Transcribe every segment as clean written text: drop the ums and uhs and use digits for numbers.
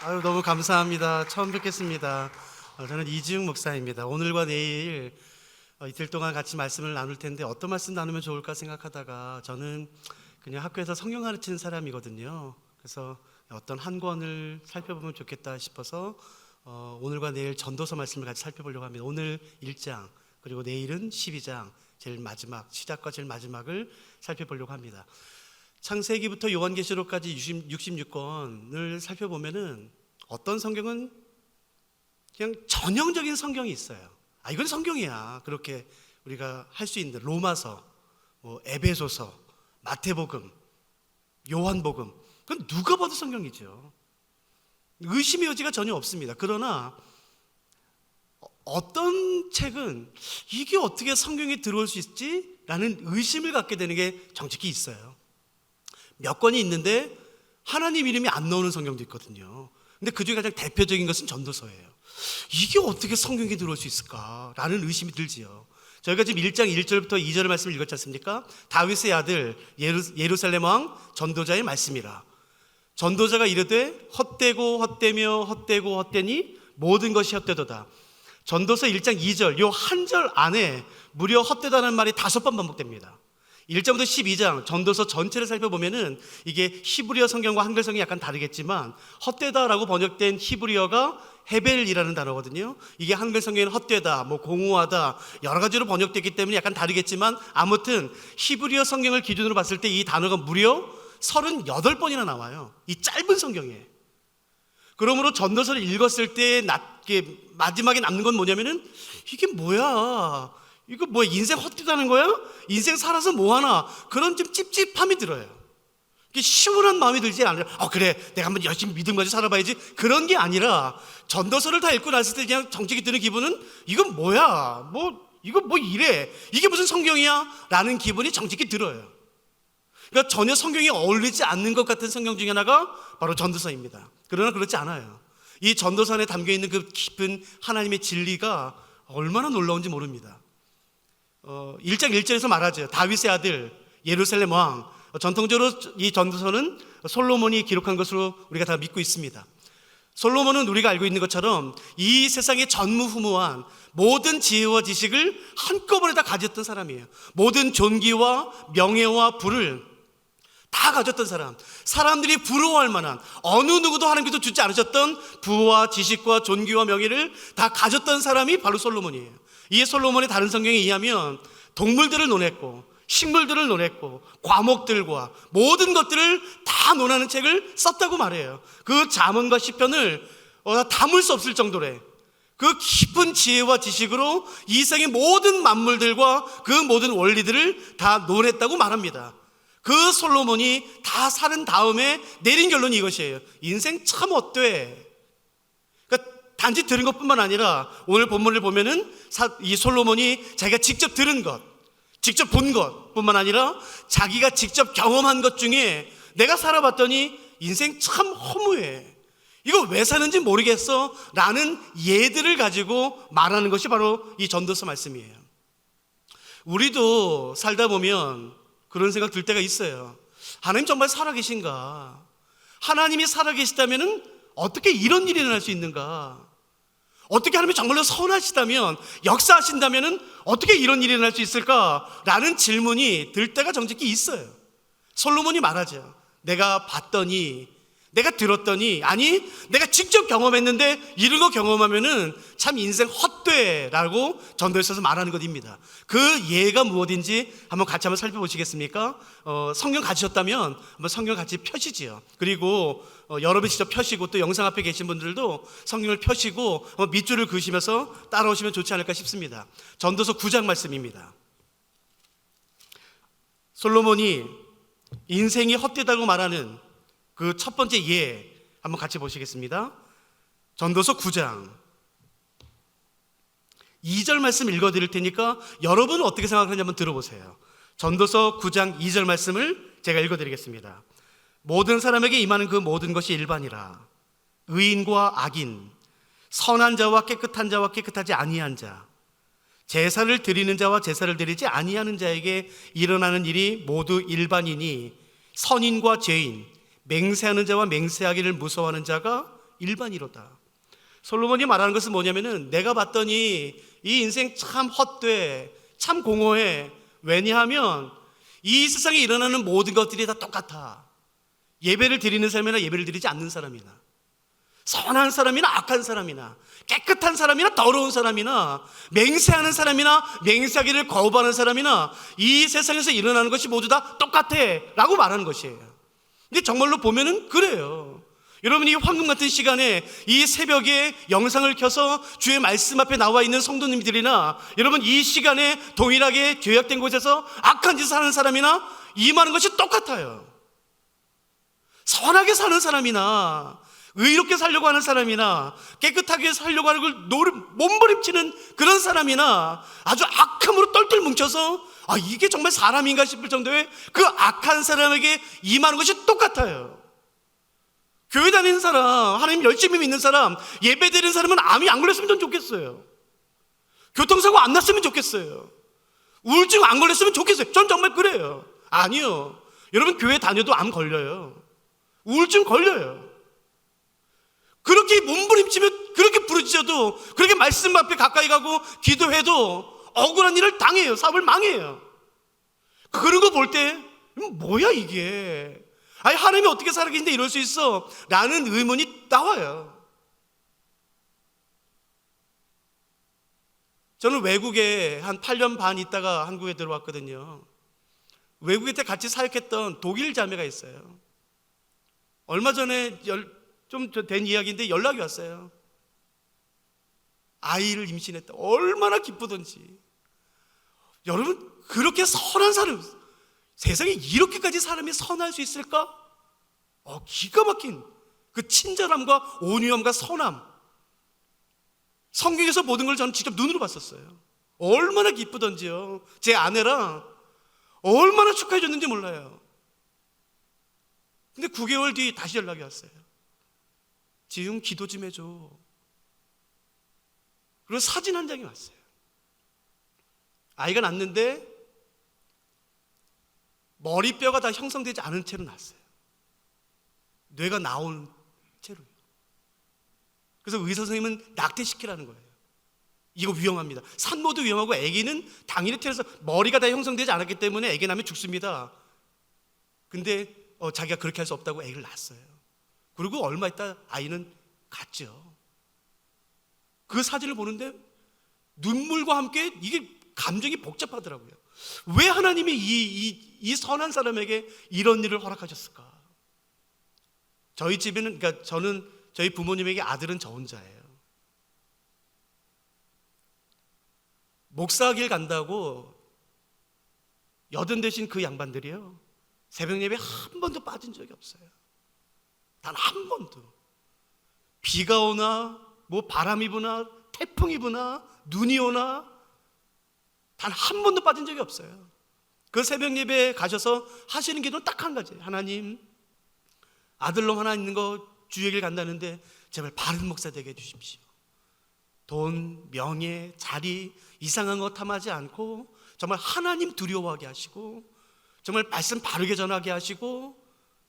너무 감사합니다. 처음 뵙겠습니다. 저는 이지웅 목사입니다. 오늘과 내일 이틀 동안 같이 말씀을 나눌 텐데 어떤 말씀 나누면 좋을까 생각하다가 저는 그냥 학교에서 성경 가르치는 사람이거든요. 그래서 어떤 한 권을 살펴보면 좋겠다 싶어서 오늘과 내일 전도서 말씀을 같이 살펴보려고 합니다. 오늘 1장 그리고 내일은 12장 제일 마지막 시작과 제일 마지막을 살펴보려고 합니다. 창세기부터 요한계시록까지 66권을 살펴보면은 어떤 성경은 그냥 전형적인 성경이 있어요. 이건 성경이야. 그렇게 우리가 할 수 있는 로마서, 에베소서, 마태복음, 요한복음, 그건 누가 봐도 성경이죠. 의심의 여지가 전혀 없습니다. 그러나 어떤 책은 이게 어떻게 성경에 들어올 수 있지? 라는 의심을 갖게 되는 게 정직히 있어요. 몇 권이 있는데 하나님 이름이 안 나오는 성경도 있거든요. 근데 그 중에 가장 대표적인 것은 전도서예요. 이게 어떻게 성경에 들어올 수 있을까라는 의심이 들지요. 저희가 지금 1장 1절부터 2절의 말씀을 읽었지 않습니까? 다윗의 아들 예루살렘 왕 전도자의 말씀이라. 전도자가 이르되 헛되고 헛되며 헛되고 헛되니 모든 것이 헛되도다. 전도서 1장 2절 요 한 절 안에 무려 헛되다는 말이 5번 반복됩니다. 1장부터 12장 전도서 전체를 살펴보면은 이게 히브리어 성경과 한글 성경이 약간 다르겠지만 헛되다라고 번역된 히브리어가 헤벨이라는 단어거든요. 이게 한글 성경에는 헛되다, 공허하다 여러 가지로 번역됐기 때문에 약간 다르겠지만 아무튼 히브리어 성경을 기준으로 봤을 때 이 단어가 무려 38번이나 나와요. 이 짧은 성경에. 그러므로 전도서를 읽었을 때 마지막에 남는 건 뭐냐면은 이게 뭐야? 이거 뭐야? 인생 헛되다는 거야? 인생 살아서 뭐하나? 그런 좀 찝찝함이 들어요. 이게 시원한 마음이 들지 않아요. 그래, 내가 한번 열심히 믿음 가지고 살아봐야지. 그런 게 아니라 전도서를 다 읽고 났을 때 그냥 정직히 드는 기분은 이건 뭐야? 이거 이래? 이게 무슨 성경이야? 라는 기분이 정직히 들어요. 그러니까 전혀 성경에 어울리지 않는 것 같은 성경 중에 하나가 바로 전도서입니다. 그러나 그렇지 않아요. 이 전도서 안에 담겨있는 그 깊은 하나님의 진리가 얼마나 놀라운지 모릅니다. 1장 1절에서 말하죠. 다윗의 아들 예루살렘 왕. 전통적으로 이 전도서는 솔로몬이 기록한 것으로 우리가 다 믿고 있습니다. 솔로몬은 우리가 알고 있는 것처럼 이 세상에 전무후무한 모든 지혜와 지식을 한꺼번에 다 가졌던 사람이에요. 모든 존귀와 명예와 부를 다 가졌던 사람, 사람들이 부러워할 만한 어느 누구도 하나님께서 주지 않으셨던 부와 지식과 존귀와 명예를 다 가졌던 사람이 바로 솔로몬이에요. 이 솔로몬의 다른 성경에 의하면 동물들을 논했고 식물들을 논했고 과목들과 모든 것들을 다 논하는 책을 썼다고 말해요. 그 잠언과 시편을 담을 수 없을 정도래. 그 깊은 지혜와 지식으로 이 세상의 모든 만물들과 그 모든 원리들을 다 논했다고 말합니다. 그 솔로몬이 다 살은 다음에 내린 결론이 이것이에요. 인생 참 어때? 그러니까 단지 들은 것뿐만 아니라 오늘 본문을 보면은 이 솔로몬이 자기가 직접 들은 것, 직접 본 것뿐만 아니라 자기가 직접 경험한 것 중에 내가 살아봤더니 인생 참 허무해. 이거 왜 사는지 모르겠어. 라는 예들을 가지고 말하는 것이 바로 이 전도서 말씀이에요. 우리도 살다 보면 그런 생각 들 때가 있어요. 하나님 정말 살아계신가? 하나님이 살아계시다면 어떻게 이런 일이 일어날 수 있는가? 어떻게 하나님이 정말로 선하시다면, 역사하신다면 어떻게 이런 일이 일어날 수 있을까? 라는 질문이 들 때가 정직히 있어요. 솔로몬이 말하죠. 내가 봤더니, 내가 들었더니, 아니 내가 직접 경험했는데 이런 거 경험하면은 참 인생 헛되라고 전도서에서 말하는 것입니다. 그 예가 무엇인지 같이 한번 살펴보시겠습니까? 성경 가지셨다면 한번 성경 같이 펴시지요. 그리고 여러분이 직접 펴시고 또 영상 앞에 계신 분들도 성경을 펴시고 밑줄을 그으시면서 따라오시면 좋지 않을까 싶습니다. 전도서 9장 말씀입니다. 솔로몬이 인생이 헛되다고 말하는 그 첫 번째 예 한번 같이 보시겠습니다. 전도서 9장 2절 말씀 읽어드릴 테니까 여러분은 어떻게 생각하는지 한번 들어보세요. 전도서 9장 2절 말씀을 제가 읽어드리겠습니다. 모든 사람에게 임하는 그 모든 것이 일반이라. 의인과 악인, 선한 자와 깨끗한 자와 깨끗하지 아니한 자, 제사를 드리는 자와 제사를 드리지 아니하는 자에게 일어나는 일이 모두 일반이니 선인과 죄인, 맹세하는 자와 맹세하기를 무서워하는 자가 일반이로다. 솔로몬이 말하는 것은 뭐냐면은 내가 봤더니 이 인생 참 헛돼, 참 공허해. 왜냐하면 이 세상에 일어나는 모든 것들이 다 똑같아. 예배를 드리는 사람이나 예배를 드리지 않는 사람이나, 선한 사람이나 악한 사람이나, 깨끗한 사람이나 더러운 사람이나, 맹세하는 사람이나 맹세하기를 거부하는 사람이나, 이 세상에서 일어나는 것이 모두 다 똑같아 라고 말하는 것이에요. 근데 정말로 보면은 그래요. 여러분, 이 황금 같은 시간에 이 새벽에 영상을 켜서 주의 말씀 앞에 나와 있는 성도님들이나, 여러분 이 시간에 동일하게 죄악된 곳에서 악한 짓을 하는 사람이나 임하는 것이 똑같아요. 선하게 사는 사람이나 의롭게 살려고 하는 사람이나 깨끗하게 살려고 하는 걸 몸부림치는 그런 사람이나 아주 악함으로 똘똘 뭉쳐서 이게 정말 사람인가 싶을 정도의 그 악한 사람에게 임하는 것이 똑같아요. 교회 다니는 사람, 하나님 열심히 믿는 사람, 예배 드리는 사람은 암이 안 걸렸으면 전 좋겠어요. 교통사고 안 났으면 좋겠어요. 우울증 안 걸렸으면 좋겠어요. 전 정말 그래요. 아니요. 여러분 교회 다녀도 암 걸려요. 우울증 걸려요. 그렇게 몸부림치며 그렇게 부르짖어도, 그렇게 말씀 앞에 가까이 가고 기도해도 억울한 일을 당해요. 사업을 망해요. 그런 거 볼 때 뭐야 이게, 하나님이 어떻게 살아계신데 이럴 수 있어? 라는 의문이 나와요. 저는 외국에 한 8년 반 있다가 한국에 들어왔거든요. 외국에 때 같이 사역했던 독일 자매가 있어요. 얼마 전에 좀 된 이야기인데 연락이 왔어요. 아이를 임신했다. 얼마나 기쁘던지. 여러분, 그렇게 선한 사람, 세상에 이렇게까지 사람이 선할 수 있을까? 기가 막힌 그 친절함과 온유함과 선함, 성경에서 모든 걸 저는 직접 눈으로 봤었어요. 얼마나 기쁘던지요. 제 아내랑 얼마나 축하해 줬는지 몰라요. 근데 9개월 뒤 다시 연락이 왔어요. 지금 기도 좀 해줘. 그리고 사진 한 장이 왔어요. 아이가 낳는데 머리뼈가 다 형성되지 않은 채로 낳았어요. 뇌가 나온 채로요. 그래서 의사 선생님은 낙태시키라는 거예요. 이거 위험합니다. 산모도 위험하고 아기는 당일에 태어나서 머리가 다 형성되지 않았기 때문에 아기 낳으면 죽습니다. 근데 자기가 그렇게 할 수 없다고 아기를 낳았어요. 그리고 얼마 있다 아이는 갔죠. 그 사진을 보는데 눈물과 함께 이게 감정이 복잡하더라고요. 왜 하나님이 이 선한 사람에게 이런 일을 허락하셨을까? 저희 집에는, 그러니까 저희 부모님에게 아들은 저 혼자예요. 목사길 간다고 여든 되신 그 양반들이요, 새벽 예배 한 번도 빠진 적이 없어요. 단 한 번도. 비가 오나 뭐 바람이 부나 태풍이 부나 눈이 오나 단 한 번도 빠진 적이 없어요. 그 새벽 예배에 가셔서 하시는 기도는 딱 한 가지. 하나님, 아들놈 하나 있는 거 주의 길 간다는데 제발 바른 목사 되게 해주십시오. 돈, 명예, 자리, 이상한 거 탐하지 않고 정말 하나님 두려워하게 하시고, 정말 말씀 바르게 전하게 하시고,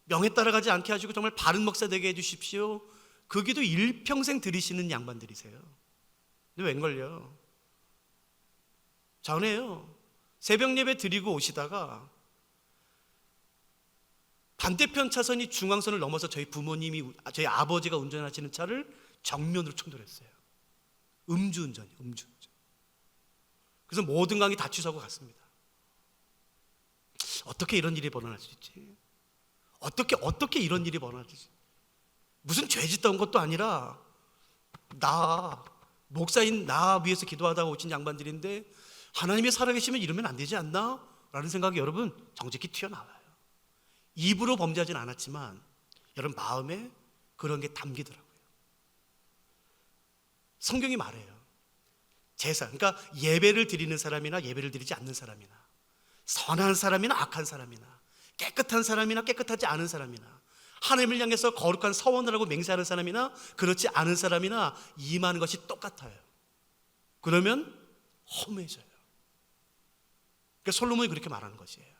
명예 따라가지 않게 하시고, 정말 바른 목사 되게 해주십시오. 그 기도 일평생 들으시는 양반들이세요. 근데 웬걸요? 전에요, 새벽 예배 드리고 오시다가 반대편 차선이 중앙선을 넘어서 저희 저희 아버지가 운전하시는 차를 정면으로 충돌했어요. 음주운전이에요, 음주운전. 그래서 모든 강이 다 취소하고 갔습니다. 어떻게 이런 일이 벌어날 수 있지? 어떻게 이런 일이 벌어나지? 무슨 죄 짓다 온 것도 아니라 목사인 나 위해서 기도하다가 오신 양반들인데 하나님이 살아계시면 이러면 안 되지 않나? 라는 생각이 여러분 정직히 튀어나와요. 입으로 범죄하진 않았지만 여러분 마음에 그런 게 담기더라고요. 성경이 말해요. 제사, 그러니까 예배를 드리는 사람이나 예배를 드리지 않는 사람이나, 선한 사람이나 악한 사람이나, 깨끗한 사람이나 깨끗하지 않은 사람이나, 하나님을 향해서 거룩한 서원을 하고 맹세하는 사람이나 그렇지 않은 사람이나 임하는 것이 똑같아요. 그러면 험해져요. 그러니까 솔로몬이 그렇게 말하는 것이에요.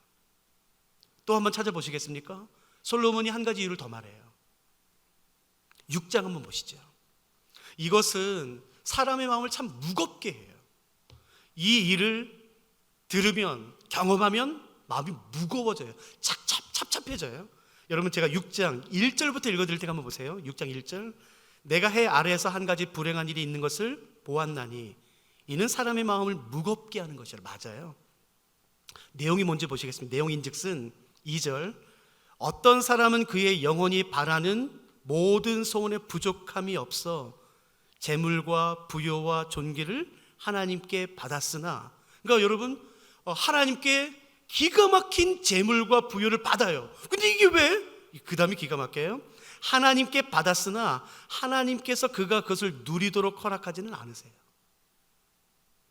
또 한번 찾아보시겠습니까? 솔로몬이 한 가지 이유를 더 말해요. 6장 한번 보시죠. 이것은 사람의 마음을 참 무겁게 해요. 이 일을 들으면, 경험하면 마음이 무거워져요. 찹찹해져요. 여러분, 제가 6장 1절부터 읽어드릴 테니까 한번 보세요. 6장 1절. 내가 해 아래에서 한 가지 불행한 일이 있는 것을 보았나니 이는 사람의 마음을 무겁게 하는 것이라. 맞아요. 내용이 뭔지 보시겠습니다. 내용인즉슨 2절. 어떤 사람은 그의 영혼이 바라는 모든 소원에 부족함이 없어 재물과 부요와 존귀를 하나님께 받았으나, 그러니까 여러분, 하나님께 기가 막힌 재물과 부요를 받아요. 근데 이게 왜? 그 다음이 기가 막혀요. 하나님께 받았으나 하나님께서 그가 그것을 누리도록 허락하지는 않으세요.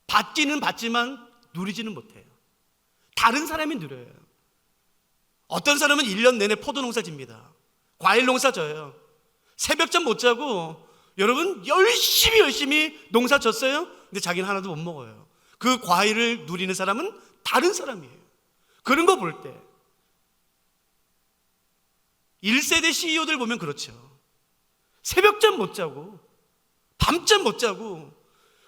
받기는 받지만 누리지는 못해요. 다른 사람이 누려요. 어떤 사람은 1년 내내 포도 농사 집니다. 과일 농사 져요. 새벽잠 못 자고 여러분 열심히 농사 졌어요. 근데 자기는 하나도 못 먹어요. 그 과일을 누리는 사람은 다른 사람이에요. 그런 거 볼 때 1세대 CEO들 보면 그렇죠. 새벽잠 못 자고 밤잠 못 자고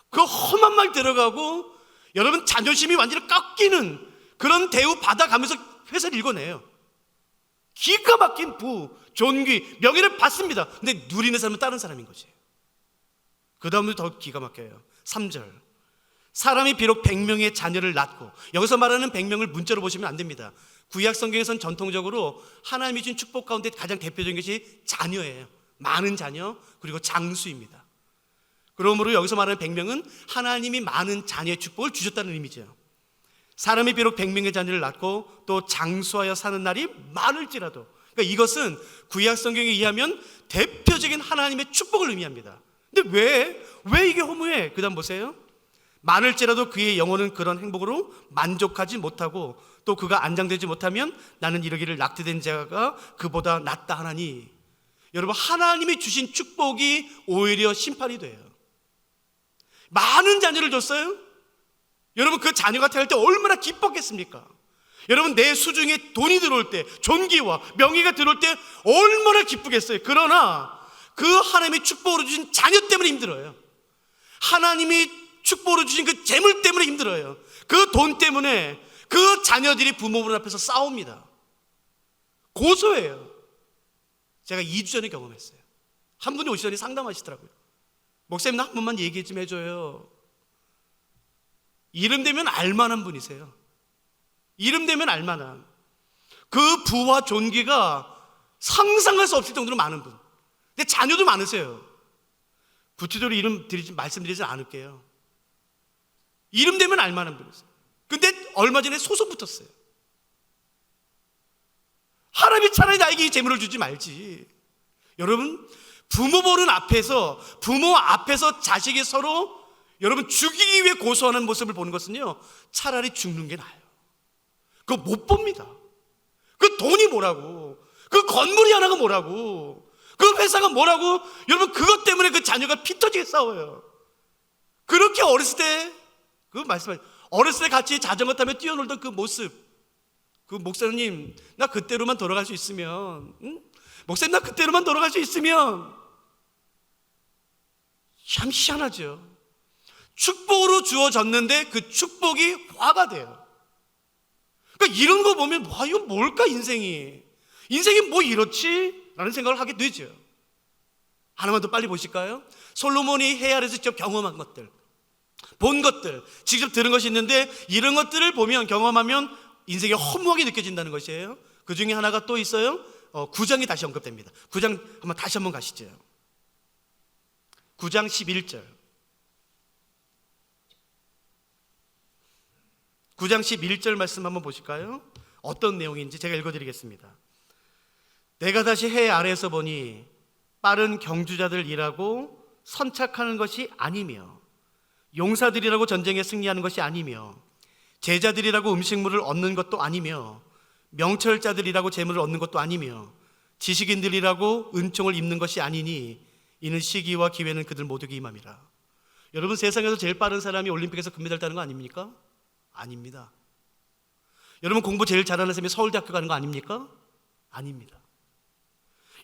그 험한 말 들어가고 여러분 자존심이 완전히 깎이는 그런 대우 받아가면서 회사를 읽어내요. 기가 막힌 부, 존귀, 명예를 받습니다. 근데 누리는 사람은 다른 사람인 거지. 그 다음에 더 기가 막혀요. 3절. 사람이 비록 100명의 자녀를 낳고, 여기서 말하는 100명을 문자로 보시면 안 됩니다. 구약 성경에서는 전통적으로 하나님이 준 축복 가운데 가장 대표적인 것이 자녀예요. 많은 자녀, 그리고 장수입니다. 그러므로 여기서 말하는 100명은 하나님이 많은 자녀의 축복을 주셨다는 의미죠. 사람이 비록 100명의 자녀를 낳고 또 장수하여 사는 날이 많을지라도, 그러니까 이것은 구약 성경에 의하면 대표적인 하나님의 축복을 의미합니다. 근데 왜 이게 허무해? 그 다음 보세요. 많을지라도 그의 영혼은 그런 행복으로 만족하지 못하고 또 그가 안장되지 못하면 나는 이르기를 낙태된 자가 그보다 낫다 하나니. 여러분, 하나님이 주신 축복이 오히려 심판이 돼요. 많은 자녀를 줬어요. 여러분, 그 자녀가 태어날 때 얼마나 기뻤겠습니까? 여러분, 내 수중에 돈이 들어올 때, 존귀와 명예가 들어올 때 얼마나 기쁘겠어요. 그러나 그 하나님의 축복으로 주신 자녀 때문에 힘들어요. 하나님이 축복으로 주신 그 재물 때문에 힘들어요. 그 돈 때문에 그 자녀들이 부모분 앞에서 싸웁니다. 고소해요. 제가 2주 전에 경험했어요. 한 분이 오시더니 상담하시더라고요. 목사님, 나 한 번만 얘기 좀 해줘요. 이름 되면 알만한 분이세요. 이름 되면 알만한. 그 부와 존귀가 상상할 수 없을 정도로 많은 분. 근데 자녀도 많으세요. 구체적으로 이름 말씀드리지 않을게요. 이름 되면 알만한 분이세요. 근데 얼마 전에 소송 붙었어요. 하나님이 차라리 나에게 이 재물을 주지 말지. 여러분, 부모 앞에서 자식이 서로 여러분 죽이기 위해 고소하는 모습을 보는 것은요, 차라리 죽는 게 나아요. 그거 못 봅니다. 그 돈이 뭐라고, 그 건물이 하나가 뭐라고, 그 회사가 뭐라고. 여러분, 그것 때문에 그 자녀가 피 터지게 싸워요. 그렇게 어렸을 때 같이 자전거 타며 뛰어놀던 그 모습, 그 목사님, 나 그때로만 돌아갈 수 있으면, 목사님, 나 그때로만 돌아갈 수 있으면. 참 희한하죠. 축복으로 주어졌는데 그 축복이 화가 돼요. 그러니까 이런 거 보면 이거 뭘까, 인생이 뭐 이렇지? 라는 생각을 하게 되죠. 하나만 더 빨리 보실까요? 솔로몬이 해 아래에서 직접 경험한 것들, 본 것들, 직접 들은 것이 있는데 이런 것들을 보면, 경험하면 인생이 허무하게 느껴진다는 것이에요. 그 중에 하나가 또 있어요. 9장이 다시 언급됩니다. 9장 다시 한번 가시죠. 9장 11절. 9장 11절 말씀 한번 보실까요? 어떤 내용인지 제가 읽어드리겠습니다. 내가 다시 해 아래에서 보니 빠른 경주자들 일하고 선착하는 것이 아니며 용사들이라고 전쟁에 승리하는 것이 아니며 제자들이라고 음식물을 얻는 것도 아니며 명철자들이라고 재물을 얻는 것도 아니며 지식인들이라고 은총을 입는 것이 아니니 이는 시기와 기회는 그들 모두에게 임함이라. 여러분, 세상에서 제일 빠른 사람이 올림픽에서 금메달 따는 거 아닙니까? 아닙니다. 여러분, 공부 제일 잘하는 사람이 서울대학교 가는 거 아닙니까? 아닙니다.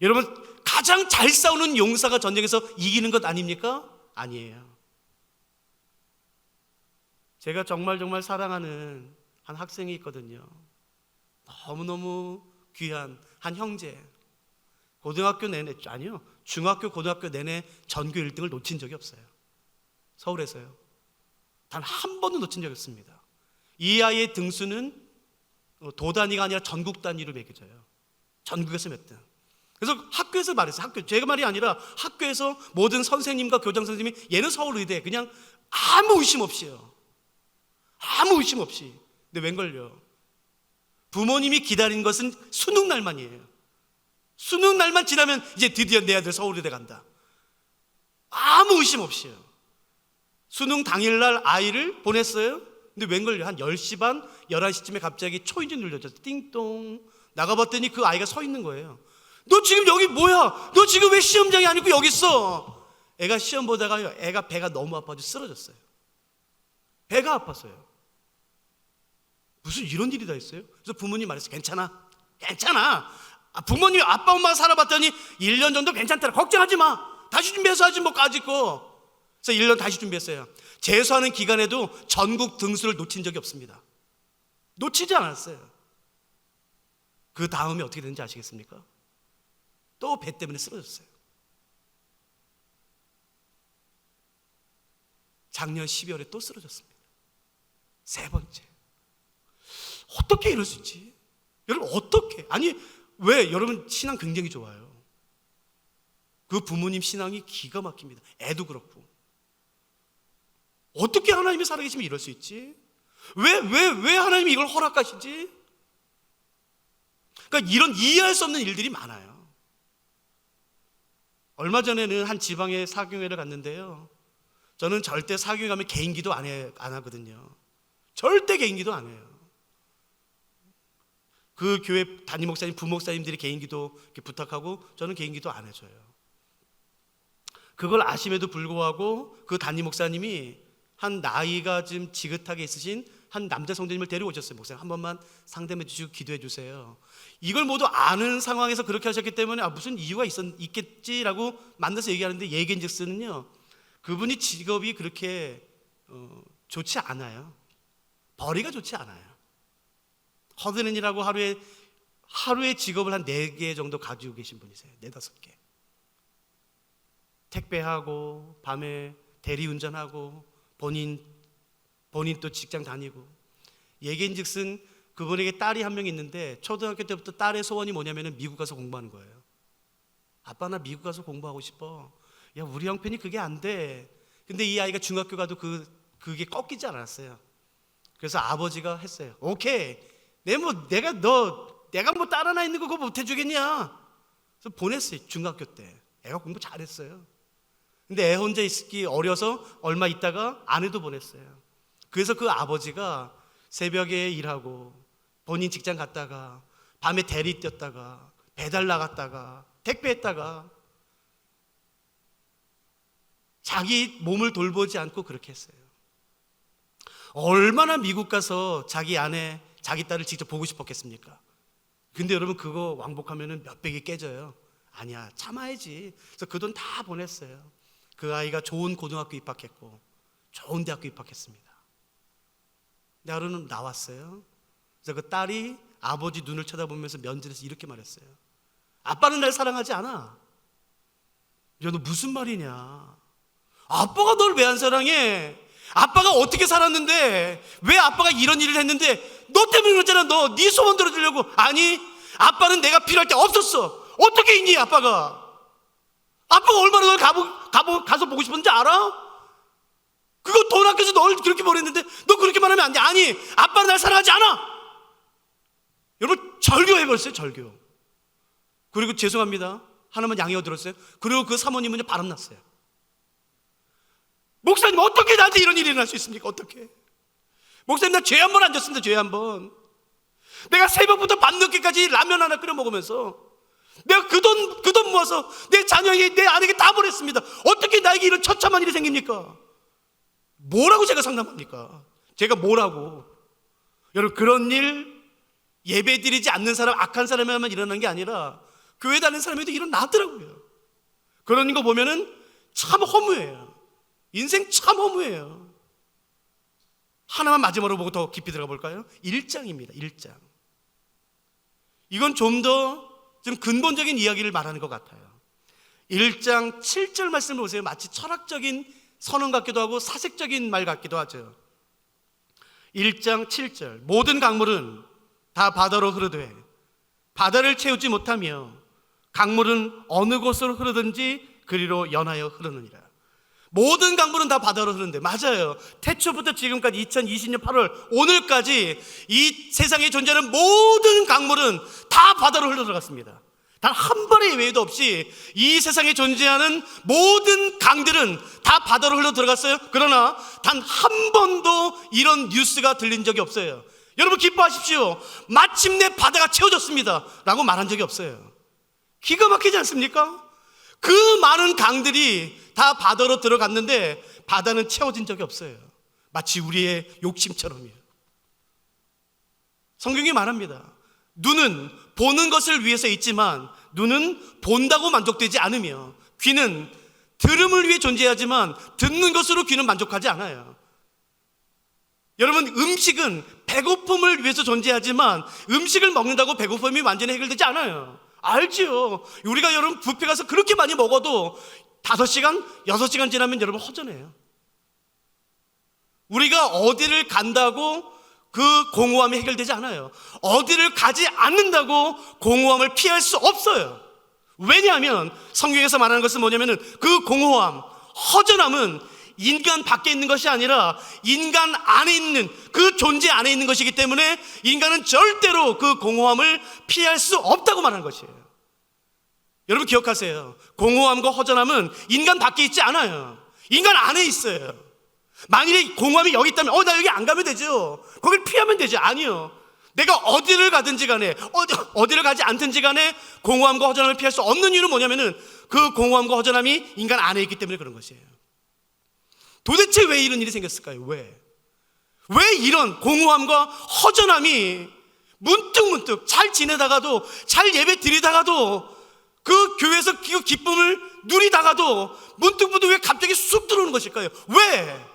여러분, 가장 잘 싸우는 용사가 전쟁에서 이기는 것 아닙니까? 아니에요. 제가 정말 사랑하는 한 학생이 있거든요. 너무너무 귀한 한 형제. 중학교 고등학교 내내 전교 1등을 놓친 적이 없어요. 서울에서요. 단 한 번도 놓친 적이 없습니다. 이 아이의 등수는 도 단위가 아니라 전국 단위로 매겨져요. 전국에서 몇 등. 그래서 학교에서 말했어요. 제가 말이 아니라 학교에서 모든 선생님과 교장 선생님이 얘는 서울의대 그냥 아무 의심 없이요. 아무 의심 없이. 근데 웬걸요? 부모님이 기다린 것은 수능 날만이에요. 수능 날만 지나면 이제 드디어 내 아들 서울의대 간다. 아무 의심 없이요. 수능 당일날 아이를 보냈어요. 근데 웬걸요? 한 10시 반, 11시쯤에 갑자기 초인지 눌려져서 띵동. 나가봤더니 그 아이가 서 있는 거예요. 너 지금 여기 뭐야? 너 지금 왜 시험장에 안 있고 여기 있어? 애가 시험 보다가 애가 배가 너무 아파서 쓰러졌어요. 배가 아파서요. 무슨 이런 일이 다 있어요? 그래서 부모님 말했어요. 괜찮아. 부모님 아빠 엄마 살아봤더니 1년 정도 괜찮더라. 걱정하지 마. 다시 준비해서 하지 뭐 까짓 거. 그래서 1년 다시 준비했어요. 재수하는 기간에도 전국 등수를 놓친 적이 없습니다. 놓치지 않았어요. 그 다음에 어떻게 되는지 아시겠습니까? 또 배 때문에 쓰러졌어요. 작년 12월에 또 쓰러졌습니다. 3번째. 어떻게 이럴 수 있지? 여러분 어떻게? 아니 왜? 여러분 신앙 굉장히 좋아요. 그 부모님 신앙이 기가 막힙니다. 애도 그렇고. 어떻게 하나님이 살아계시면 이럴 수 있지? 왜 하나님이 이걸 허락하시지? 그러니까 이런 이해할 수 없는 일들이 많아요. 얼마 전에는 한 지방에 사교회를 갔는데요. 저는 절대 사교회 가면 개인기도 안 하거든요. 절대 개인기도 안 해요. 그 교회 담임 목사님, 부목사님들이 개인기도 이렇게 부탁하고 저는 개인기도 안 해줘요. 그걸 아심에도 불구하고 그 담임 목사님이 한 나이가 좀 지긋하게 있으신 한 남자 성도님을 데려오셨어요. 목사님 한 번만 상담해 주시고 기도해 주세요. 이걸 모두 아는 상황에서 그렇게 하셨기 때문에 무슨 이유가 있겠지라고 만나서 얘기하는데 얘기인즉슨은요, 그분이 직업이 그렇게 좋지 않아요. 벌이가 좋지 않아요. 허드렛이라고 하루에 직업을 한 4개 정도 가지고 계신 분이세요. 4, 5개. 택배하고 밤에 대리운전하고 본인 또 직장 다니고. 얘기인즉슨 그분에게 딸이 한 명 있는데 초등학교 때부터 딸의 소원이 뭐냐면은 미국 가서 공부하는 거예요. 아빠 나 미국 가서 공부하고 싶어. 야 우리 형편이 그게 안 돼. 근데 이 아이가 중학교 가도 그게 꺾이지 않았어요. 그래서 아버지가 했어요. 오케이. 내가 뭐 딸 하나 있는 거 그거 못 해주겠냐? 그래서 보냈어요. 중학교 때. 애가 공부 잘했어요. 근데 애 혼자 있기 어려서 얼마 있다가 아내도 보냈어요. 그래서 그 아버지가 새벽에 일하고 본인 직장 갔다가 밤에 대리 뛰었다가 배달 나갔다가 택배했다가 자기 몸을 돌보지 않고 그렇게 했어요. 얼마나 미국 가서 자기 아내, 자기 딸을 직접 보고 싶었겠습니까? 근데 여러분 그거 왕복하면 몇백이 깨져요. 아니야 참아야지. 그래서 그 돈 다 보냈어요. 그 아이가 좋은 고등학교 입학했고 좋은 대학교 입학했습니다. 근데 하루는 나왔어요. 그래서 그 딸이 아버지 눈을 쳐다보면서 면전에서 이렇게 말했어요. 아빠는 날 사랑하지 않아. 야, 너 무슨 말이냐? 아빠가 널 왜 안 사랑해? 아빠가 어떻게 살았는데, 왜 아빠가 이런 일을 했는데 너 때문에 그랬잖아. 네 소원 들어주려고. 아니, 아빠는 내가 필요할 때 없었어. 어떻게 있니 아빠가? 아빠가 얼마나 널 가서 보고 싶은지 알아? 그거 돈 아껴서 널 그렇게 보냈는데 너 그렇게 말하면 안 돼. 아니, 아빠는 날 사랑하지 않아. 여러분 절교해버렸어요. 절교. 그리고 죄송합니다, 하나만 양해어 들었어요. 그리고 그 사모님은 바람났어요. 목사님 어떻게 나한테 이런 일이 일어날 수 있습니까? 어떻게? 목사님 나 죄 한 번 안 졌습니다. 죄 한 번. 내가 새벽부터 밤늦게까지 라면 하나 끓여 먹으면서 내가 그 돈 모아서 내 자녀에게, 내 아내에게 다 보냈습니다. 어떻게 나에게 이런 처참한 일이 생깁니까? 뭐라고 제가 상담합니까? 제가 뭐라고? 여러분 그런 일 예배 드리지 않는 사람, 악한 사람에만 일어나는 게 아니라 교회 다니는 사람에도 일어나더라고요. 그런 거 보면은 참 허무해요. 인생 참 허무해요. 하나만 마지막으로 보고 더 깊이 들어가 볼까요? 1장입니다. 1장. 이건 좀 더 좀 근본적인 이야기를 말하는 것 같아요. 1장 7절 말씀을 보세요. 마치 철학적인 선언 같기도 하고 사색적인 말 같기도 하죠. 1장 7절. 모든 강물은 다 바다로 흐르되 바다를 채우지 못하며 강물은 어느 곳으로 흐르든지 그리로 연하여 흐르느니라. 모든 강물은 다 바다로 흐르는데, 맞아요. 태초부터 지금까지 2020년 8월 오늘까지 이 세상에 존재하는 모든 강물은 다 바다로 흘러들어갔습니다. 단 한 번의 예외도 없이 이 세상에 존재하는 모든 강들은 다 바다로 흘러들어갔어요. 그러나 단 한 번도 이런 뉴스가 들린 적이 없어요. 여러분 기뻐하십시오. 마침내 바다가 채워졌습니다 라고 말한 적이 없어요. 기가 막히지 않습니까? 그 많은 강들이 다 바다로 들어갔는데 바다는 채워진 적이 없어요. 마치 우리의 욕심처럼요. 성경이 말합니다. 눈은 보는 것을 위해서 있지만 눈은 본다고 만족되지 않으며 귀는 들음을 위해 존재하지만 듣는 것으로 귀는 만족하지 않아요. 여러분, 음식은 배고픔을 위해서 존재하지만 음식을 먹는다고 배고픔이 완전히 해결되지 않아요. 알지요. 우리가 여러분 뷔페 가서 그렇게 많이 먹어도 5시간, 6시간 지나면 여러분 허전해요. 우리가 어디를 간다고 그 공허함이 해결되지 않아요. 어디를 가지 않는다고 공허함을 피할 수 없어요. 왜냐하면 성경에서 말하는 것은 뭐냐면은 그 공허함, 허전함은 인간 밖에 있는 것이 아니라 인간 안에 있는, 그 존재 안에 있는 것이기 때문에 인간은 절대로 그 공허함을 피할 수 없다고 말하는 것이에요. 여러분 기억하세요. 공허함과 허전함은 인간 밖에 있지 않아요. 인간 안에 있어요. 만일에 공허함이 여기 있다면 나 여기 안 가면 되죠. 거길 피하면 되죠. 아니요. 내가 어디를 가든지 간에 어디를 가지 않든지 간에 공허함과 허전함을 피할 수 없는 이유는 뭐냐면은 그 공허함과 허전함이 인간 안에 있기 때문에 그런 것이에요. 도대체 왜 이런 일이 생겼을까요? 왜 이런 공허함과 허전함이 문득문득 잘 지내다가도, 잘 예배 드리다가도, 그 교회에서 그 기쁨을 누리다가도 문득문득 왜 갑자기 쑥 들어오는 것일까요? 왜?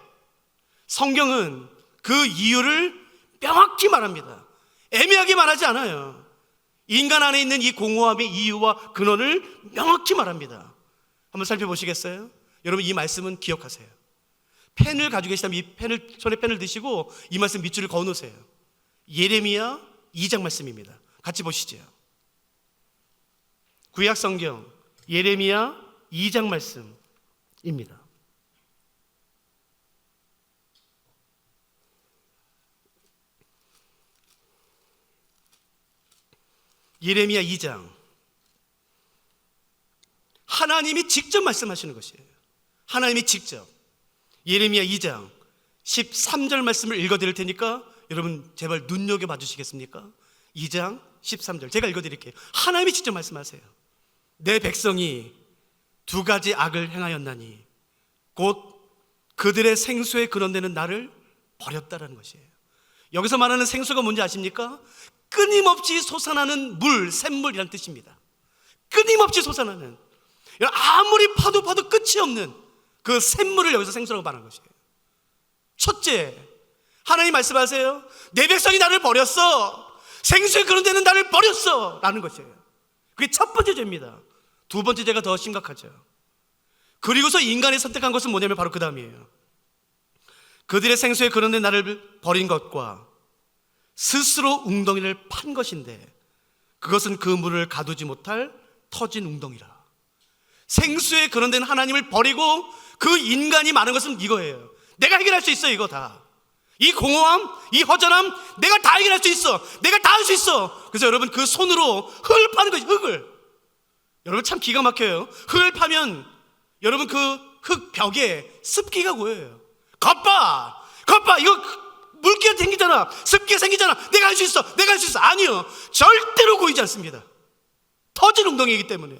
성경은 그 이유를 명확히 말합니다. 애매하게 말하지 않아요. 인간 안에 있는 이 공허함의 이유와 근원을 명확히 말합니다. 한번 살펴보시겠어요? 여러분 이 말씀은 기억하세요. 펜을 가지고 계시다면 이 손에 펜을 드시고 이 말씀 밑줄을 그어 놓으세요. 예레미야 2장 말씀입니다. 같이 보시죠. 구약 성경 예레미야 2장 말씀입니다. 예레미야 2장. 하나님이 직접 말씀하시는 것이에요. 하나님이 직접. 예레미야 2장 13절 말씀을 읽어드릴 테니까 여러분 제발 눈여겨봐 주시겠습니까? 2장 13절 제가 읽어드릴게요. 하나님이 직접 말씀하세요. 내 백성이 2가지 악을 행하였나니 곧 그들의 생수에 근원되는 나를 버렸다라는 것이에요. 여기서 말하는 생수가 뭔지 아십니까? 끊임없이 솟아나는 물, 샘물이라는 뜻입니다. 끊임없이 솟아나는, 아무리 파도 끝이 없는 그 샘물을 여기서 생수라고 말하는 것이에요. 첫째, 하나님 말씀하세요. 내 백성이 나를 버렸어. 생수에 근원되는 나를 버렸어 라는 것이에요. 그게 첫 번째 죄입니다. 두 번째 죄가 더 심각하죠. 그리고서 인간이 선택한 것은 뭐냐면 바로 그 다음이에요. 그들의 생수에 근원된 나를 버린 것과 스스로 웅덩이를 판 것인데 그것은 그 물을 가두지 못할 터진 웅덩이라. 생수에 근원된 하나님을 버리고 그 인간이 많은 것은 이거예요. 내가 해결할 수 있어. 이거 다, 이 공허함, 이 허전함 내가 다 해결할 수 있어. 내가 다 할 수 있어. 그래서 여러분 그 손으로 흙을 파는 거지. 흙을. 여러분 참 기가 막혀요. 흙을 파면 여러분 그 흙 벽에 습기가 고여요. 겉봐 이거 물기가 생기잖아. 습기가 생기잖아. 내가 할 수 있어. 아니요, 절대로 고이지 않습니다. 터진 웅덩이이기 때문에.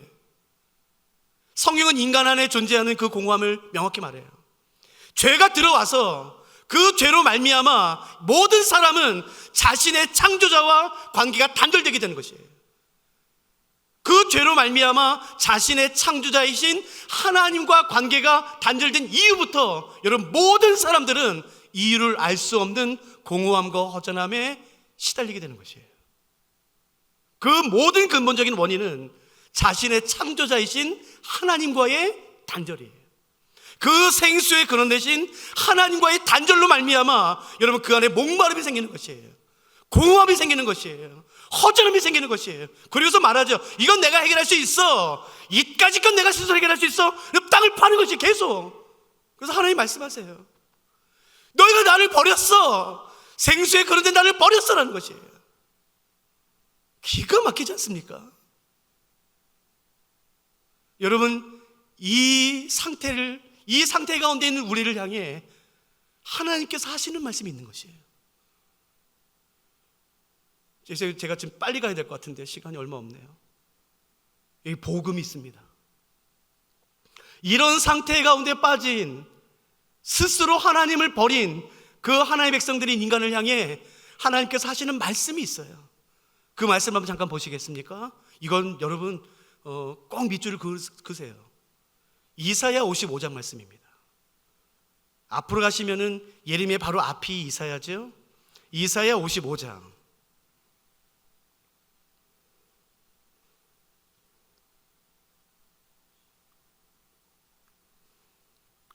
성경은 인간 안에 존재하는 그 공허함을 명확히 말해요. 죄가 들어와서 그 죄로 말미암아 모든 사람은 자신의 창조자와 관계가 단절되게 되는 것이에요. 그 죄로 말미암아 자신의 창조자이신 하나님과 관계가 단절된 이후부터 여러분 모든 사람들은 이유를 알 수 없는 공허함과 허전함에 시달리게 되는 것이에요. 그 모든 근본적인 원인은 자신의 창조자이신 하나님과의 단절이에요. 그 생수의 근원 대신 하나님과의 단절로 말미암아 여러분 그 안에 목마름이 생기는 것이에요. 공허함이 생기는 것이에요. 허전함이 생기는 것이에요. 그래서 말하죠. 이건 내가 해결할 수 있어. 이까짓 건 내가 스스로 해결할 수 있어. 땅을 파는 것이 계속. 그래서 하나님 말씀하세요. 너희가 나를 버렸어. 생수에 그런데 나를 버렸어라는 것이에요. 기가 막히지 않습니까? 여러분 이 상태 가운데 있는 우리를 향해 하나님께서 하시는 말씀이 있는 것이에요. 제가 지금 빨리 가야 될 것 같은데 시간이 얼마 없네요. 여기 복음이 있습니다. 이런 상태 가운데 빠진 스스로 하나님을 버린 그 하나님의 백성들인 인간을 향해 하나님께서 하시는 말씀이 있어요. 그 말씀 한번 잠깐 보시겠습니까? 이건 여러분 꼭 밑줄을 그으세요. 이사야 55장 말씀입니다. 앞으로 가시면은 예레미야 바로 앞이 이사야죠. 이사야 55장.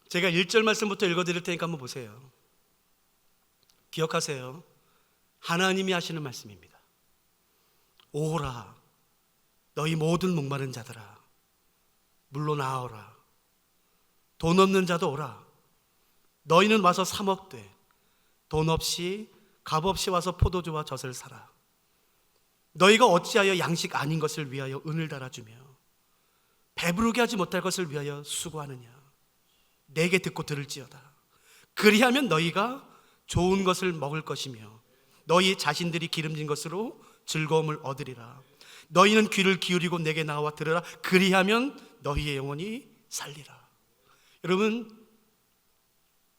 제가 1절 말씀부터 읽어드릴 테니까 한번 보세요. 기억하세요. 하나님이 하시는 말씀입니다. 오라 너희 모든 목마른 자들아 물로 나오라. 돈 없는 자도 오라. 너희는 와서 사 먹되 돈 없이 값 없이 와서 포도주와 젖을 사라. 너희가 어찌하여 양식 아닌 것을 위하여 은을 달아주며 배부르게 하지 못할 것을 위하여 수고하느냐. 내게 듣고 들을지어다. 그리하면 너희가 좋은 것을 먹을 것이며 너희 자신들이 기름진 것으로 즐거움을 얻으리라. 너희는 귀를 기울이고 내게 나와 들으라. 그리하면 너희의 영혼이 살리라. 여러분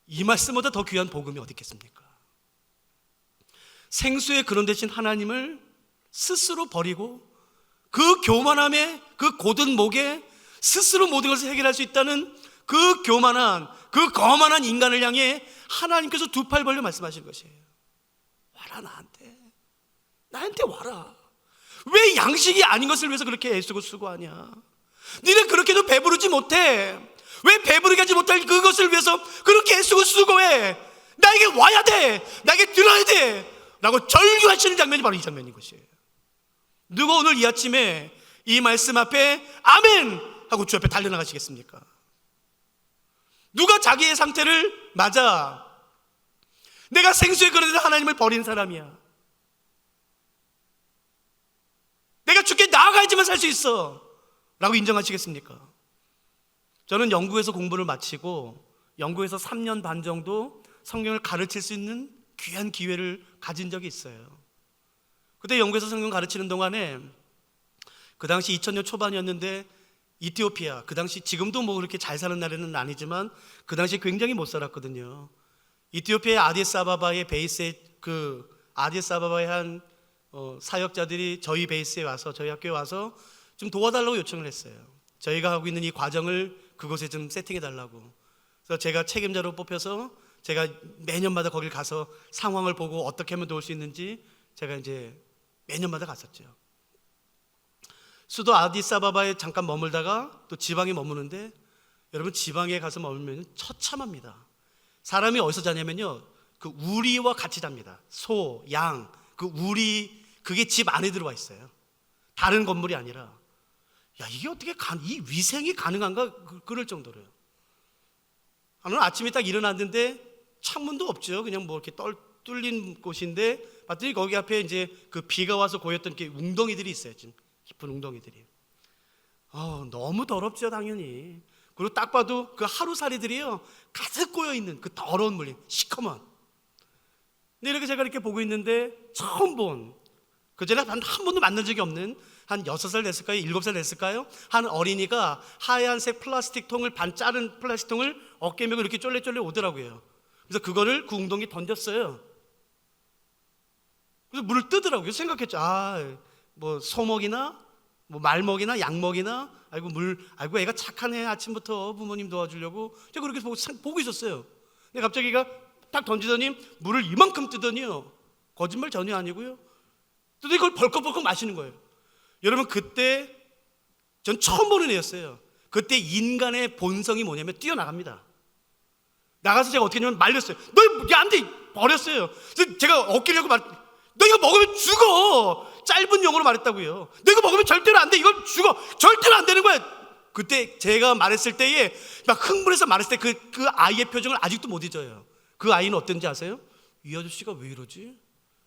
이 말씀보다 더 귀한 복음이 어디 있겠습니까? 생수의 근원 되신 하나님을 스스로 버리고 그 교만함에 그 고든 목에 스스로 모든 것을 해결할 수 있다는 그 교만한 그 거만한 인간을 향해 하나님께서 두 팔 벌려 말씀하시는 것이에요. 와라 나한테 와라. 왜 양식이 아닌 것을 위해서 그렇게 애쓰고 수고하냐? 너는 그렇게도 배부르지 못해. 왜 배부르게 하지 못할 그것을 위해서 그렇게 애쓰고 수고해? 나에게 와야 돼. 나에게 들어야 돼. 라고 절규하시는 장면이 바로 이 장면인 것이에요. 누가 오늘 이 아침에 이 말씀 앞에 아멘 하고 주 앞에 달려나가시겠습니까? 누가 자기의 상태를 맞아 내가 생수에 그러는 하나님을 버린 사람이야. 내가 죽게 나아가야지만 살 수 있어 라고 인정하시겠습니까? 저는 영국에서 공부를 마치고 영국에서 3년 반 정도 성경을 가르칠 수 있는 귀한 기회를 가진 적이 있어요. 그때 영국에서 성경 가르치는 동안에 그 당시 2000년 초반이었는데 이티오피아, 그 당시 지금도 뭐 그렇게 잘 사는 나라는 아니지만 그 당시 굉장히 못 살았거든요. 이티오피아의 아디스아바바의 베이스에 아디스아바바의 한 사역자들이 저희 베이스에 와서 저희 학교에 와서 좀 도와달라고 요청을 했어요. 저희가 하고 있는 이 과정을 그곳에 좀 세팅해 달라고. 그래서 제가 책임자로 뽑혀서 제가 매년마다 거길 가서 상황을 보고 어떻게 하면 도울 수 있는지 제가 이제 매년마다 갔었죠. 수도 아디스아바바에 잠깐 머물다가 또 지방에 머무는데 여러분 지방에 가서 머물면 처참합니다. 사람이 어디서 자냐면요 그 우리와 같이 잡니다. 소, 양, 그 우리 그게 집 안에 들어와 있어요. 다른 건물이 아니라 야 이게 어떻게 이 위생이 가능한가 그럴 정도로요. 오늘 아침에 딱 일어났는데 창문도 없죠. 그냥 뭐 이렇게 뚫린 곳인데 봤더니 거기 앞에 이제 그 비가 와서 고였던 게 웅덩이들이 있어요. 지금 깊은 웅덩이들이. 너무 더럽죠 당연히. 그리고 딱 봐도 그 하루살이들이요 가득 고여있는 그 더러운 물이 시커먼. 근데 이렇게 제가 이렇게 보고 있는데 처음 본 그전에 한 번도 만난 적이 없는 한 6살 됐을까요? 7살 됐을까요? 한 어린이가 하얀색 플라스틱 통을 반 자른 플라스틱 통을 어깨에 메고 이렇게 쫄래쫄래 오더라고요. 그래서 그거를 그 웅덩이에 던졌어요. 그래서 물을 뜨더라고요. 생각했죠. 뭐 소목이나 뭐 말먹이나 약먹이나, 아이고 애가 착하네, 아침부터 부모님 도와주려고. 제가 그렇게 보고 있었어요. 근데 갑자기 얘가 딱 던지더니 물을 이만큼 뜨더니요, 거짓말 전혀 아니고요, 또 이걸 벌컥벌컥 마시는 거예요. 여러분, 그때 전 처음 보는 애였어요. 그때 인간의 본성이 뭐냐면 뛰어나갑니다. 나가서 제가 어떻게 했냐면 말렸어요. 너 안 돼! 버렸어요. 그래서 제가 어깨려고 너 이거 먹으면 죽어! 짧은 용어로 말했다고요. 너 이거 먹으면 절대로 안 돼! 이건 죽어! 절대로 안 되는 거야! 그때 제가 말했을 때에 막 흥분해서 말했을 때 그 아이의 표정을 아직도 못 잊어요. 그 아이는 어땠는지 아세요? 이 아저씨가 왜 이러지?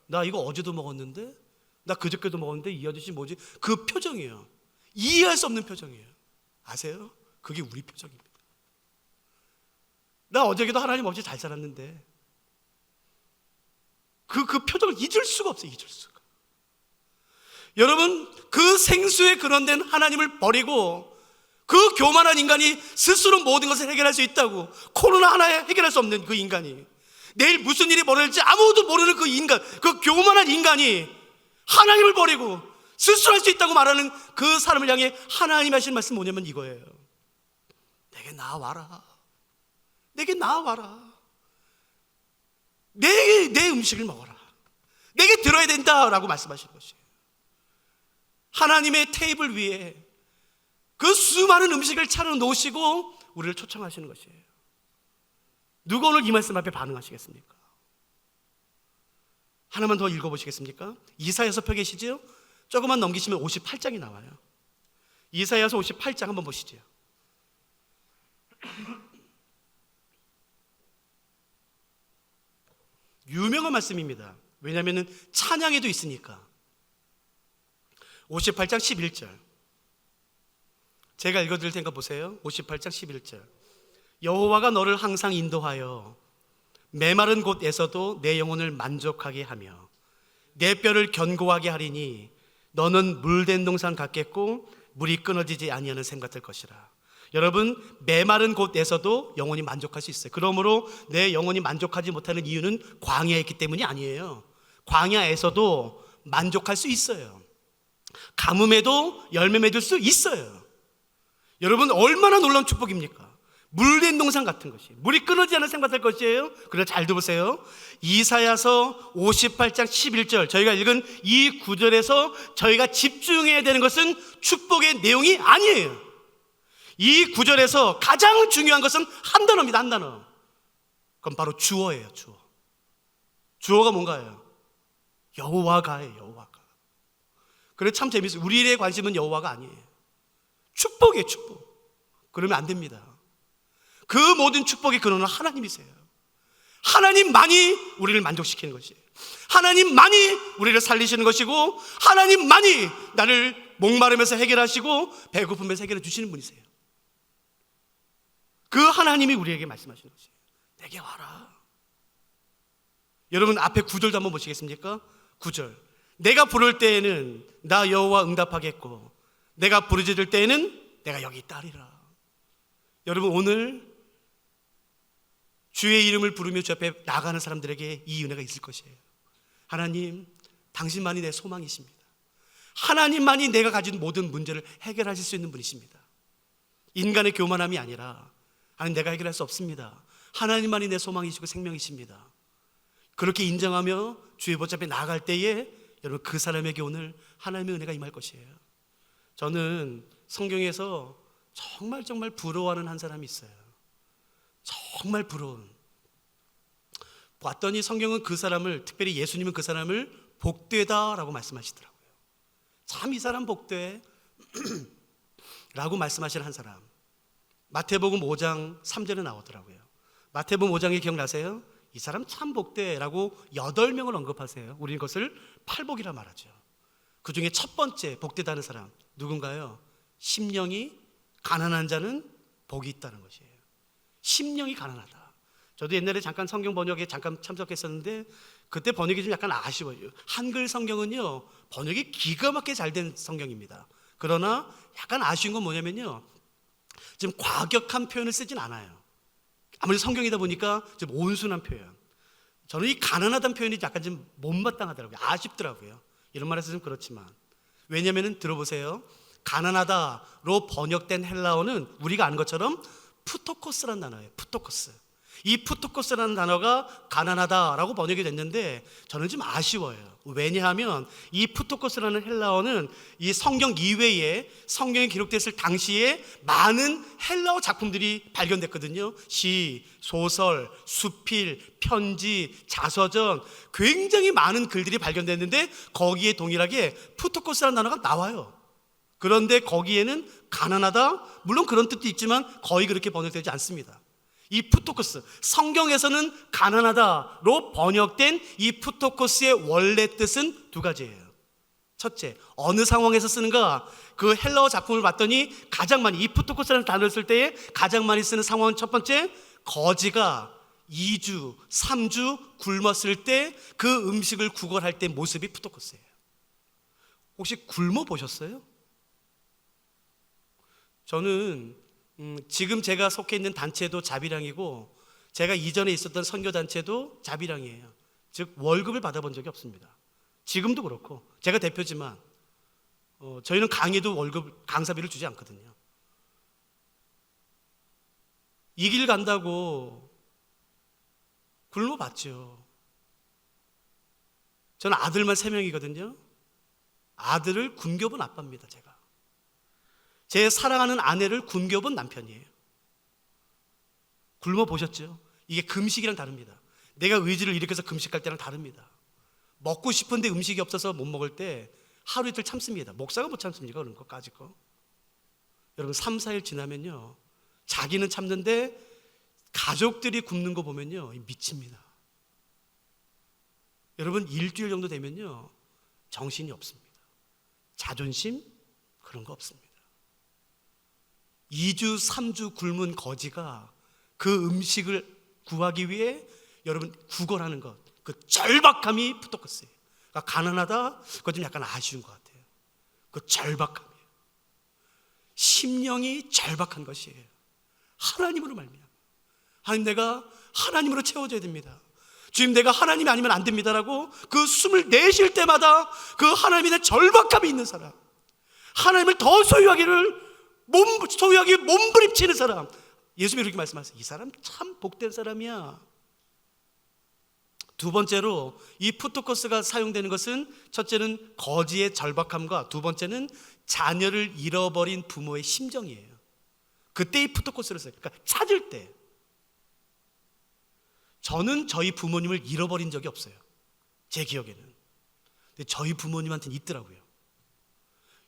나 이거 어제도 먹었는데? 나 그저께도 먹었는데 이 아저씨 뭐지? 그 표정이에요. 이해할 수 없는 표정이에요. 아세요? 그게 우리 표정입니다. 나 어저께도 하나님 없이 잘 살았는데 그 표정을 잊을 수가 없어요. 잊을 수가. 여러분, 그 생수에 근원된 하나님을 버리고 그 교만한 인간이 스스로 모든 것을 해결할 수 있다고, 코로나 하나에 해결할 수 없는 그 인간이, 내일 무슨 일이 벌어질지 아무도 모르는 그 인간, 그 교만한 인간이 하나님을 버리고 스스로 할 수 있다고 말하는 그 사람을 향해 하나님 하신 말씀 뭐냐면 이거예요. 내게 나와라. 내게 나와라. 내 음식을 먹어라. 내게 들어야 된다라고 말씀하신 것이에요. 하나님의 테이블 위에 그 수많은 음식을 차려 놓으시고 우리를 초청하시는 것이에요. 누가 오늘 이 말씀 앞에 반응하시겠습니까? 하나만 더 읽어보시겠습니까? 이사야서 펴 계시지요? 조금만 넘기시면 58장이 나와요. 이사야서 58장 한번 보시죠. 유명한 말씀입니다. 왜냐하면 찬양에도 있으니까. 58장 11절 제가 읽어드릴 테니까 보세요. 58장 11절 여호와가 너를 항상 인도하여 메마른 곳에서도 내 영혼을 만족하게 하며 내 뼈를 견고하게 하리니 너는 물된 동산 같겠고 물이 끊어지지 아니하는 샘 같을 것이라. 여러분, 메마른 곳에서도 영혼이 만족할 수 있어요. 그러므로 내 영혼이 만족하지 못하는 이유는 광야에 있기 때문이 아니에요. 광야에서도 만족할 수 있어요. 가뭄에도 열매 맺을 수 있어요. 여러분, 얼마나 놀라운 축복입니까? 물된 동산 같은 것이, 물이 끊어지지 않는 샘 같을 것이에요. 그래서 잘 들어보세요. 이사야서 58장 11절 저희가 읽은 이 구절에서 저희가 집중해야 되는 것은 축복의 내용이 아니에요. 이 구절에서 가장 중요한 것은 한 단어입니다. 한 단어. 그건 바로 주어예요. 주어. 주어가 뭔가요? 여호와가예요. 여호와가. 그래 참 재밌어요. 우리의 관심은 여호와가 아니에요. 축복이에요. 축복. 그러면 안 됩니다. 그 모든 축복의 근원은 하나님이세요. 하나님만이 우리를 만족시키는 것이에요. 하나님만이 우리를 살리시는 것이고, 하나님만이 나를 목마르면서 해결하시고 배고픔에서 해결해 주시는 분이세요. 그 하나님이 우리에게 말씀하시는 것이에요. 내게 와라. 여러분, 앞에 9절도 한번 보시겠습니까? 9절 내가 부를 때에는 나 여호와 응답하겠고 내가 부르짖을 때에는 내가 여기 있다리라. 여러분, 오늘 주의 이름을 부르며 주 앞에 나가는 사람들에게 이 은혜가 있을 것이에요. 하나님, 당신만이 내 소망이십니다. 하나님만이 내가 가진 모든 문제를 해결하실 수 있는 분이십니다. 인간의 교만함이 아니라, 아니 내가 해결할 수 없습니다. 하나님만이 내 소망이시고 생명이십니다. 그렇게 인정하며 주의 보좌 앞에 나아갈 때에 여러분, 그 사람에게 오늘 하나님의 은혜가 임할 것이에요. 저는 성경에서 정말 부러워하는 한 사람이 있어요. 정말 부러운. 봤더니 성경은 그 사람을, 특별히 예수님은 그 사람을 복되다라고 말씀하시더라고요. 참 이 사람 복돼 라고 말씀하시는 한 사람, 마태복음 5장 3절에 나오더라고요. 마태복음 5장에 기억나세요? 이 사람 참 복되라고 8명을 언급하세요. 우리는 그것을 팔복이라 말하죠. 그 중에 첫 번째 복되다는 사람 누군가요? 심령이 가난한 자는 복이 있다는 것이에요. 심령이 가난하다. 저도 옛날에 잠깐 성경 번역에 잠깐 참석했었는데 그때 번역이 좀 약간 아쉬워요. 한글 성경은요, 번역이 기가 막히게 잘 된 성경입니다. 그러나 약간 아쉬운 건 뭐냐면요, 지금 과격한 표현을 쓰진 않아요. 아무리 성경이다 보니까 좀 온순한 표현. 저는 이 가난하다는 표현이 약간 좀 못마땅하더라고요. 아쉽더라고요. 이런 말해서 좀 그렇지만. 왜냐면은 들어보세요. 가난하다로 번역된 헬라어는 우리가 아는 것처럼 푸토코스라는 단어예요. 푸토코스. 이 푸토코스라는 단어가 가난하다라고 번역이 됐는데 저는 좀 아쉬워요. 왜냐하면 이 푸토코스라는 헬라어는 이 성경 이외에 성경에 기록됐을 당시에 많은 헬라어 작품들이 발견됐거든요. 시, 소설, 수필, 편지, 자서전, 굉장히 많은 글들이 발견됐는데 거기에 동일하게 푸토코스라는 단어가 나와요. 그런데 거기에는 가난하다, 물론 그런 뜻도 있지만 거의 그렇게 번역되지 않습니다. 이 푸토코스, 성경에서는 가난하다로 번역된 이 푸토코스의 원래 뜻은 두 가지예요. 첫째, 어느 상황에서 쓰는가? 그 헬라어 작품을 봤더니 가장 많이, 이 푸토코스라는 단어를 쓸 때에 가장 많이 쓰는 상황은 첫 번째, 거지가 2주, 3주 굶었을 때 그 음식을 구걸할 때 모습이 푸토코스예요. 혹시 굶어 보셨어요? 저는 지금 제가 속해 있는 단체도 자비랑이고 제가 이전에 있었던 선교단체도 자비랑이에요. 즉 월급을 받아본 적이 없습니다. 지금도 그렇고 제가 대표지만 저희는 강의도 월급, 강사비를 주지 않거든요. 이 길 간다고 굶어봤죠. 저는 아들만 3명이거든요. 아들을 굶겨본 아빠입니다. 제가 제 사랑하는 아내를 굶겨본 남편이에요. 굶어보셨죠? 이게 금식이랑 다릅니다. 내가 의지를 일으켜서 금식할 때랑 다릅니다. 먹고 싶은데 음식이 없어서 못 먹을 때 하루 이틀 참습니다. 목사가 못 참습니까? 그런 거까지 거. 여러분 3, 4일 지나면요 자기는 참는데 가족들이 굶는 거 보면요 미칩니다. 여러분 일주일 정도 되면요 정신이 없습니다. 자존심 그런 거 없습니다. 2주, 3주 굶은 거지가 그 음식을 구하기 위해 여러분 구걸하는 것, 그 절박함이 푸토코스예요. 그러니까 가난하다, 그거 좀 약간 아쉬운 것 같아요. 그 절박함이에요. 심령이 절박한 것이에요. 하나님으로 말미암아. 하나님, 내가 하나님으로 채워져야 됩니다. 주님, 내가 하나님이 아니면 안 됩니다라고 그 숨을 내쉴 때마다 그 하나님에 대한 절박함이 있는 사람, 하나님을 더 소유하기 몸부림치는 사람, 예수님이 그렇게 말씀하세요. 이 사람 참 복된 사람이야. 두 번째로 이 푸토코스가 사용되는 것은 첫째는 거지의 절박함과 두 번째는 자녀를 잃어버린 부모의 심정이에요. 그때 이 푸토코스를 써요. 그러니까 찾을 때. 저는 저희 부모님을 잃어버린 적이 없어요. 제 기억에는. 근데 저희 부모님한테는 있더라고요.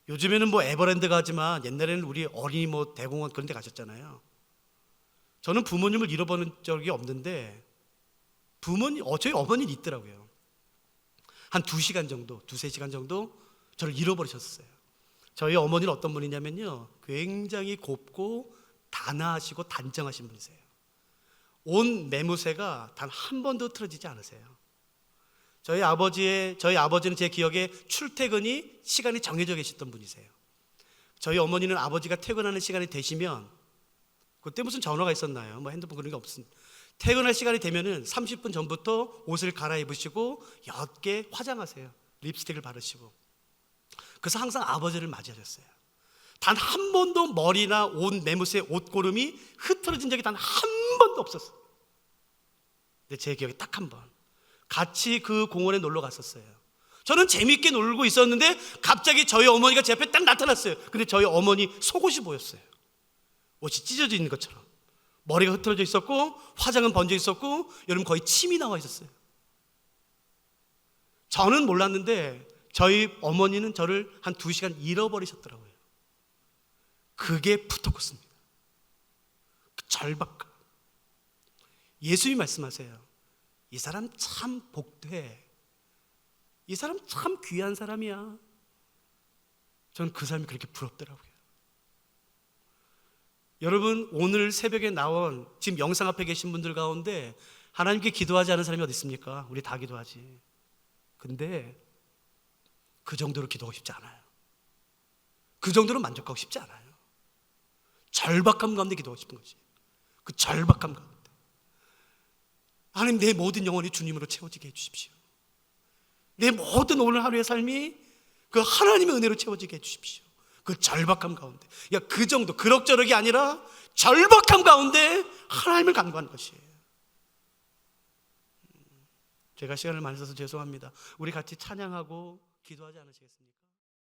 요즘에는 뭐 에버랜드 가지만 옛날에는 우리 어린이 뭐 대공원 그런 데 가셨잖아요. 저는 부모님을 잃어버린 적이 없는데 저희 어머니는 있더라고요. 한 2시간 정도, 2-3시간 정도 저를 잃어버리셨어요. 저희 어머니는 어떤 분이냐면요 굉장히 곱고 단아하시고 단정하신 분이세요. 온 매무새가 단 한 번도 틀어지지 않으세요. 저희 아버지는 제 기억에 출퇴근이 시간이 정해져 계셨던 분이세요. 저희 어머니는 아버지가 퇴근하는 시간이 되시면, 그때 무슨 전화가 있었나요? 뭐 핸드폰 그런 게 없습니다. 퇴근할 시간이 되면은 30분 전부터 옷을 갈아입으시고 옅게 화장하세요. 립스틱을 바르시고. 그래서 항상 아버지를 맞이하셨어요. 단 한 번도 머리나 온 매무새 옷고름이 흐트러진 적이 단 한 번도 없었어요. 근데 제 기억에 딱 한 번 같이 그 공원에 놀러 갔었어요. 저는 재밌게 놀고 있었는데 갑자기 저희 어머니가 제 앞에 딱 나타났어요. 근데 저희 어머니 속옷이 보였어요. 옷이 찢어져 있는 것처럼. 머리가 흐트러져 있었고 화장은 번져 있었고 여러분 거의 침이 나와 있었어요. 저는 몰랐는데 저희 어머니는 저를 한 2시간 잃어버리셨더라고요. 그게 푸토코스입니다. 그 절박감. 예수님이 말씀하세요. 이 사람 참 복돼. 이 사람 참 귀한 사람이야. 저는 그 사람이 그렇게 부럽더라고요. 여러분 오늘 새벽에 나온 지금 영상 앞에 계신 분들 가운데 하나님께 기도하지 않은 사람이 어디 있습니까? 우리 다 기도하지. 근데 그 정도로 기도하고 싶지 않아요. 그 정도로 만족하고 싶지 않아요. 절박함 가운데 기도하고 싶은 거지. 그 절박함 가운데 하나님, 내 모든 영혼이 주님으로 채워지게 해주십시오. 내 모든 오늘 하루의 삶이 그 하나님의 은혜로 채워지게 해주십시오. 그 절박함 가운데, 그 정도, 그럭저럭이 아니라 절박함 가운데 하나님을 간구하는 것이에요. 제가 시간을 많이 써서 죄송합니다. 우리 같이 찬양하고 기도하지 않으시겠습니까?